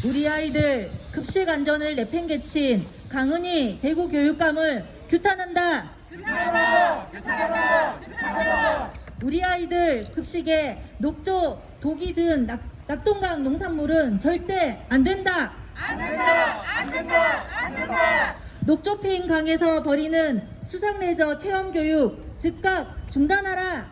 우리 아이들 급식 안전을 내팽개친 강은희 대구 교육감을 규탄한다. 우리 아이들 급식에 녹조, 독이 든 낙동강 농산물은 절대 안 된다. 녹조 피인 강에서 벌이는 수상레저 체험교육 즉각 중단하라.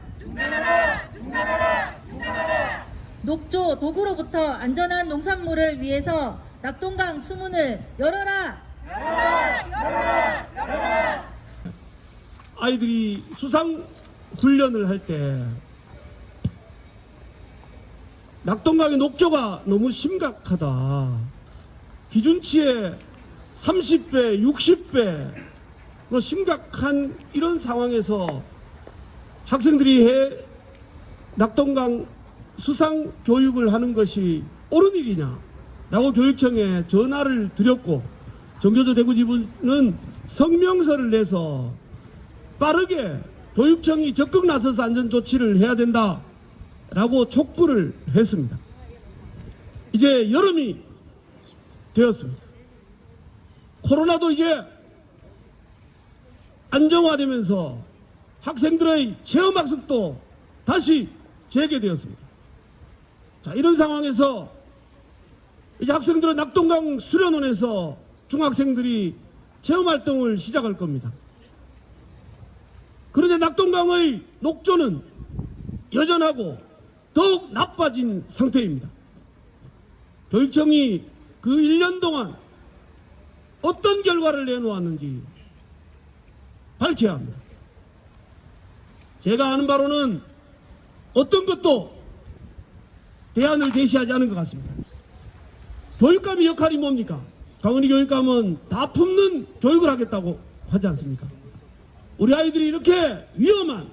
녹조, 독으로부터 안전한 농산물을 위해서 낙동강 수문을 열어라. 아이들이 수상 훈련을 할 때 낙동강의 녹조가 너무 심각하다. 기준치의 30배, 60배 심각한 이런 상황에서 학생들이 낙동강 수상 교육을 하는 것이 옳은 일이냐라고 교육청에 전화를 드렸고, 정교조 대구지부는 성명서를 내서 빠르게 교육청이 적극 나서서 안전조치를 해야 된다라고 촉구를 했습니다. 이제 여름이 되었습니다. 코로나도 이제 안정화되면서 학생들의 체험학습도 다시 재개되었습니다. 자, 이런 상황에서 이제 학생들은 낙동강 수련원에서 중학생들이 체험활동을 시작할 겁니다. 그런데 낙동강의 녹조는 여전하고 더욱 나빠진 상태입니다. 교육청이 그 1년 동안 어떤 결과를 내놓았는지 밝혀야 합니다. 제가 아는 바로는 어떤 것도 대안을 제시하지 않은 것 같습니다. 교육감의 역할이 뭡니까? 강은희 교육감은 다 품는 교육을 하겠다고 하지 않습니까? 우리 아이들이 이렇게 위험한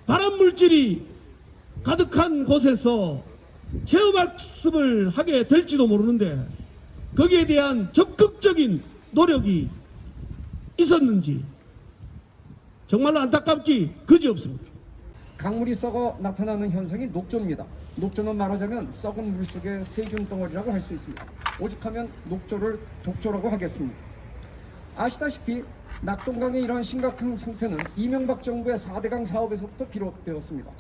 발암물질이 가득한 곳에서 체험학습을 하게 될지도 모르는데 거기에 대한 적극적인 노력이 있었는지 정말로 안타깝기 그지없습니다. 강물이 썩어 나타나는 현상이 녹조입니다. 녹조는 말하자면 썩은 물 속의 세균 덩어리라고 할 수 있습니다. 오직하면 녹조를 독조라고 하겠습니다. 아시다시피 낙동강의 이러한 심각한 상태는 이명박 정부의 4대강 사업에서부터 비롯되었습니다.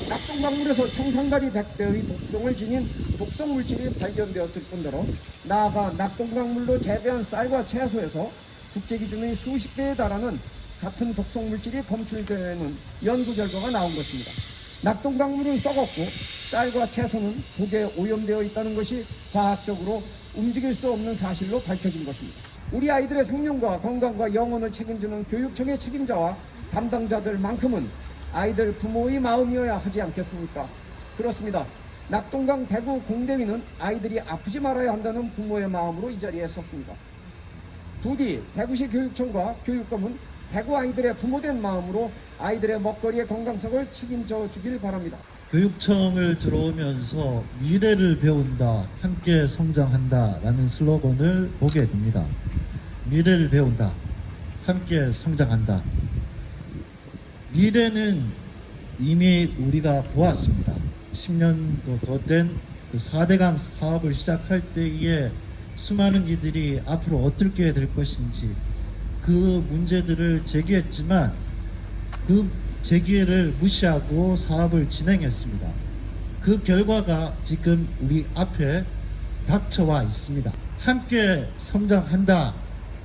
낙동강물에서 청산가리 100배의 독성을 지닌 독성 물질이 발견되었을 뿐더러 나아가 낙동강물로 재배한 쌀과 채소에서 국제기준의 수십 배에 달하는 같은 독성 물질이 검출되는 연구 결과가 나온 것입니다. 낙동강물은 썩었고 쌀과 채소는 독에 오염되어 있다는 것이 과학적으로 움직일 수 없는 사실로 밝혀진 것입니다. 우리 아이들의 생명과 건강과 영혼을 책임지는 교육청의 책임자와 담당자들만큼은 아이들 부모의 마음이어야 하지 않겠습니까? 그렇습니다. 낙동강 대구 공대위는 아이들이 아프지 말아야 한다는 부모의 마음으로 이 자리에 섰습니다. 부디 대구시 교육청과 교육감은 대구 아이들의 부모된 마음으로 아이들의 먹거리의 건강성을 책임져 주길 바랍니다. 교육청을 들어오면서 미래를 배운다, 함께 성장한다 라는 슬로건을 보게 됩니다. 미래를 배운다, 함께 성장한다. 미래는 이미 우리가 보았습니다. 10년도 더 된 그 4대강 사업을 시작할 때에 수많은 이들이 앞으로 어떻게 될 것인지 그 문제들을 제기했지만 그 제기를 무시하고 사업을 진행했습니다. 그 결과가 지금 우리 앞에 닥쳐와 있습니다. 함께 성장한다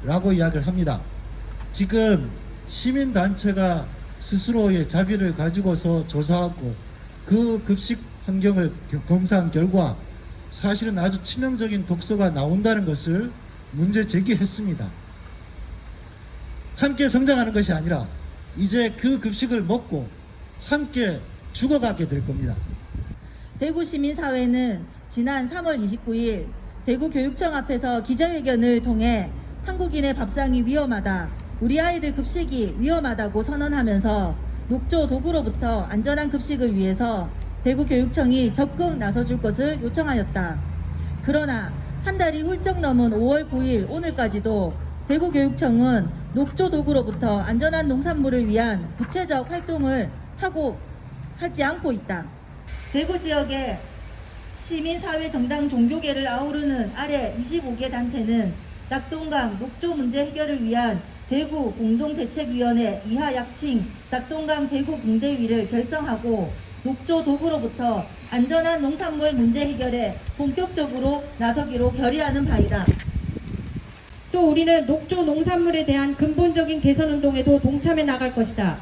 라고 이야기를 합니다. 지금 시민단체가 스스로의 자비를 가지고서 조사하고 그 급식 환경을 검사한 결과 사실은 아주 치명적인 독소가 나온다는 것을 문제 제기했습니다. 함께 성장하는 것이 아니라 이제 그 급식을 먹고 함께 죽어가게 될 겁니다. 대구시민사회는 지난 3월 29일 대구교육청 앞에서 기자회견을 통해 한국인의 밥상이 위험하다, 우리 아이들 급식이 위험하다고 선언하면서 녹조 독으로부터 안전한 급식을 위해서 대구교육청이 적극 나서줄 것을 요청하였다. 그러나 한 달이 훌쩍 넘은 5월 9일 오늘까지도 대구교육청은 녹조 독으로부터 안전한 농산물을 위한 구체적 활동을 하지 않고 있다. 대구 지역의 시민사회정당 종교계를 아우르는 아래 25개 단체는 낙동강 녹조 문제 해결을 위한 대구 공동대책위원회 이하 약칭 낙동강 대구 공대위를 결성하고 녹조 도구로부터 안전한 농산물 문제 해결에 본격적으로 나서기로 결의하는 바이다. 또 우리는 녹조 농산물에 대한 근본적인 개선 운동에도 동참해 나갈 것이다.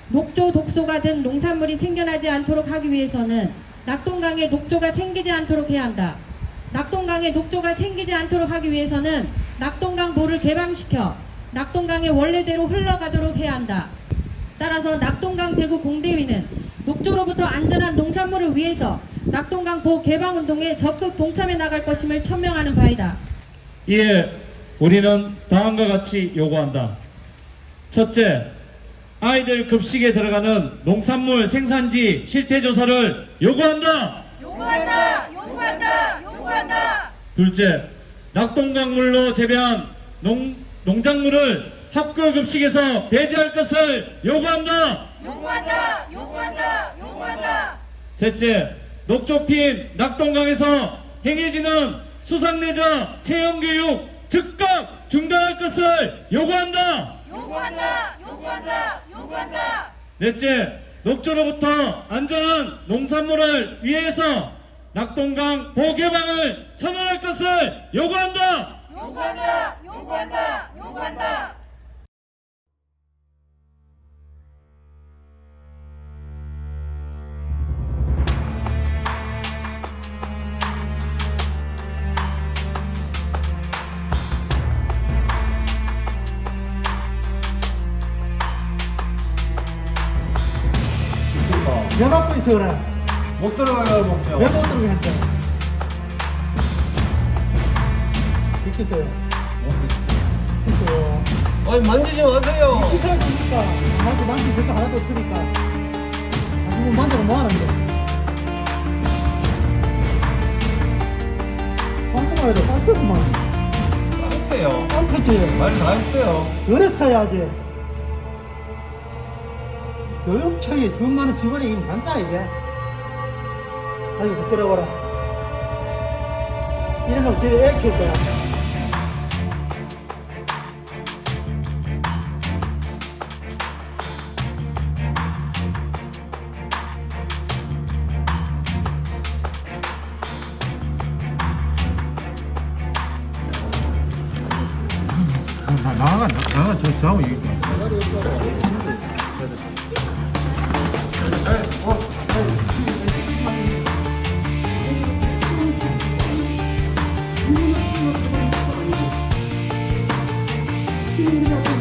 녹조 독소가 든 농산물이 생겨나지 않도록 하기 위해서는 낙동강에 녹조가 생기지 않도록 해야 한다. 낙동강에 녹조가 생기지 않도록 하기 위해서는 낙동강보를 개방시켜 낙동강의 원래대로 흘러가도록 해야 한다. 따라서 낙동강 대구 공대위는 녹조로부터 안전한 농산물을 위해서 낙동강보 개방운동에 적극 동참해 나갈 것임을 천명하는 바이다. 이에 우리는 다음과 같이 요구한다. 첫째, 아이들 급식에 들어가는 농산물 생산지 실태조사를 요구한다. 요구한다. 둘째, 낙동강물로 재배한 농작물을 학교 급식에서 배제할 것을 요구한다. 셋째, 녹조핀 낙동강에서 행해지는 수상래자 체험교육 즉각 중단할 것을 요구한다. 넷째, 녹조로부터 안전한 농산물을 위해서 낙동강 보개방을 선언할 것을 요구한다. 왜 갖고 있어 그래? 못 들어가요, 목적. 왜 못 들어게 했대? 비키세요. 비키세요. 아니, 만지지 마세요. 비켜야 되니까. 만지 그거 하나도 없으니까. 지금 만지면 뭐 하는데? 깜짝이야, 깜짝이만. 깡패요. 깜짝이지. 말 다 했어요. 그랬어야지. 교육청이 돈 많은 직원이 이거 난다 이게. 아이고 부끄러워라. 이런 놈 집에 애 키울 거야. 나가, 저하고 얘기 좀. 시민들과